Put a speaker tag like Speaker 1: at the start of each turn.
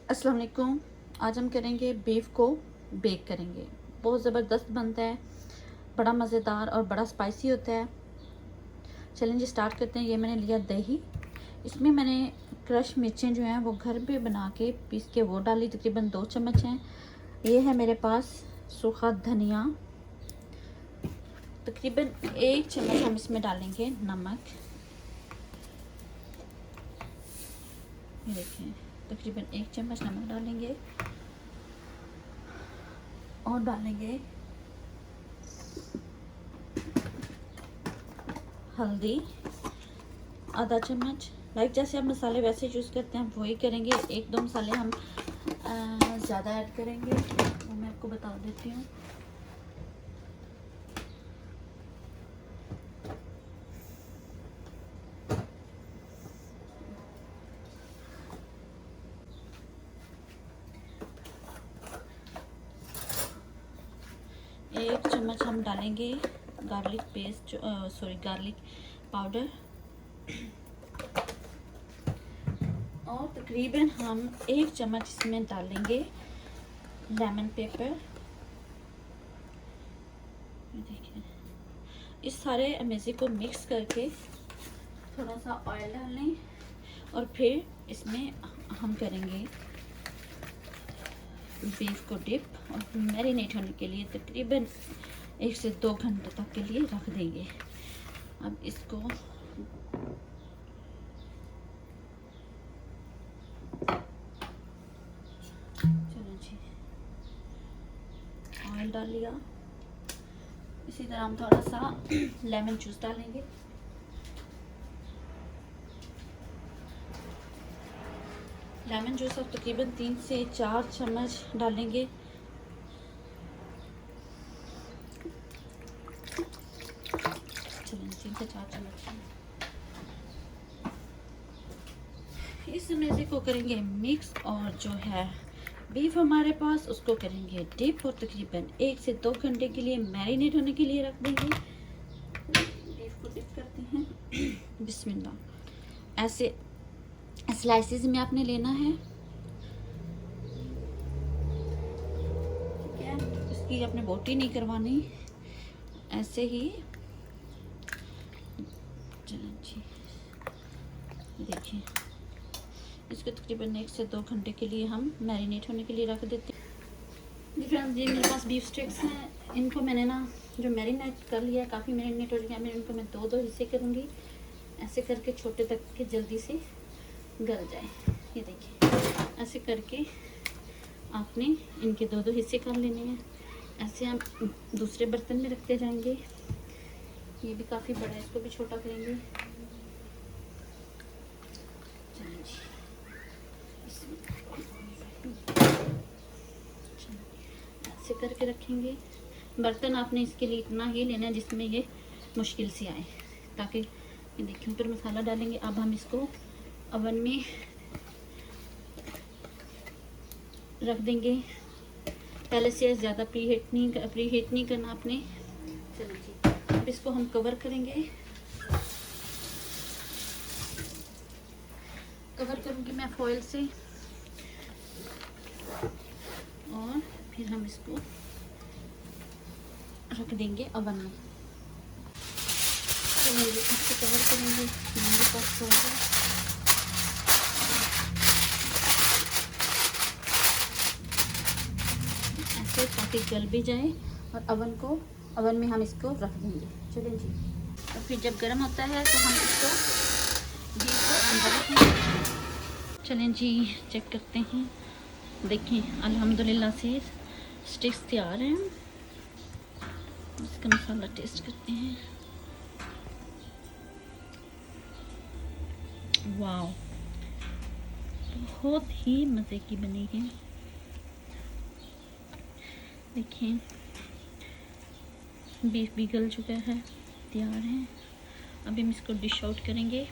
Speaker 1: अस्सलाम वालेकुम। आज हम करेंगे बीफ को बेक करेंगे। बहुत ज़बरदस्त बनता है, बड़ा मज़ेदार और बड़ा स्पाइसी होता है। चलें जी स्टार्ट करते हैं। ये मैंने लिया दही, इसमें मैंने क्रश मिर्चें जो हैं वो घर पे बना के पीस के वो डाली, तकरीबन 2 चम्मच हैं। ये है मेरे पास सूखा धनिया, तकरीबन 1 चम्मच हम इसमें डालेंगे नमक। ये देखें, तकरीबन 1 चम्मच नमक डालेंगे और डालेंगे हल्दी आधा चम्मच। लाइक जैसे आप मसाले वैसे यूज़ करते हैं आप वही करेंगे। 1-2 मसाले हम ज़्यादा ऐड करेंगे, वो मैं आपको बता देती हूँ। एक चम्मच हम डालेंगे गार्लिक पेस्ट, गार्लिक पाउडर, और तकरीबन हम 1 चम्मच इसमें डालेंगे लेमन पेपर। देखिए, इस सारे अमेज़ी को मिक्स करके थोड़ा सा ऑयल डाल लें और फिर इसमें हम करेंगे बीफ को डिप और मैरिनेट होने के लिए तकरीबन 1 से 2 घंटे तक के लिए रख देंगे। अब इसको चलो जी, ऑयल डाल लिया। इसी तरह हम थोड़ा सा लेमन जूस डालेंगे। लेमन जूस अब तकरीबन 3 से 4 चम्मच डालेंगे। चलिए 3 से 4 चम्मच। इस अमेज़ी को करेंगे मिक्स और जो है बीफ हमारे पास उसको करेंगे डिप और तकरीबन 1 से 2 घंटे के लिए मैरिनेट होने के लिए रख देंगे। बीफ को डिप करते हैं। बिस्मिल्लाह। ऐसे स्लाइसेस में आपने लेना है, ठीक है। इसकी आपने बोटी नहीं करवानी, ऐसे ही। चलो जी, देखिए इसको तकरीबन 1 से 2 घंटे के लिए हम मैरिनेट होने के लिए रख देते हैं। जी फ्रेंड्स, ये मेरे पास बीफ स्टिक्स हैं। इनको मैंने ना जो मैरिनेट कर लिया है, काफ़ी मैरिनेट हो गया। मैं इनको 2-2 हिस्से करूँगी, ऐसे करके छोटे तक के जल्दी से गल जाए। ये देखिए, ऐसे करके आपने इनके 2-2 हिस्से कर लेने हैं। ऐसे हम दूसरे बर्तन में रखते जाएंगे। ये भी काफ़ी बड़ा है, इसको भी छोटा करेंगे। ऐसे करके रखेंगे। बर्तन आपने इसके लिए इतना ही लेना है जिसमें ये मुश्किल से आए, ताकि ये देखिए ऊपर मसाला डालेंगे। अब हम इसको ओवन में रख देंगे। पहले से ज़्यादा प्रीहीट नहीं करना आपने। चलो जी, अब इसको हम कवर करेंगे। कवर करूँगी मैं फॉइल से, और फिर हम इसको रख देंगे ओवन में। तो मेरे इसको कवर करेंगे। मेरे पास कवर ऐसे, ताकि गल भी जाए, और ओवन में हम इसको रख देंगे। चलें जी, और फिर जब गर्म होता है तो हम इसको बीफ को अंदर रखेंगे। चलें जी, चेक करते हैं। देखिए अल्हम्दुलिल्लाह से स्टिक्स तैयार हैं। इसका मसाला टेस्ट करते हैं। वाव, बहुत ही मज़े की बनी है। देखिए बीफ भी गल चुका है, तैयार है। अभी हम इसको डिश आउट करेंगे।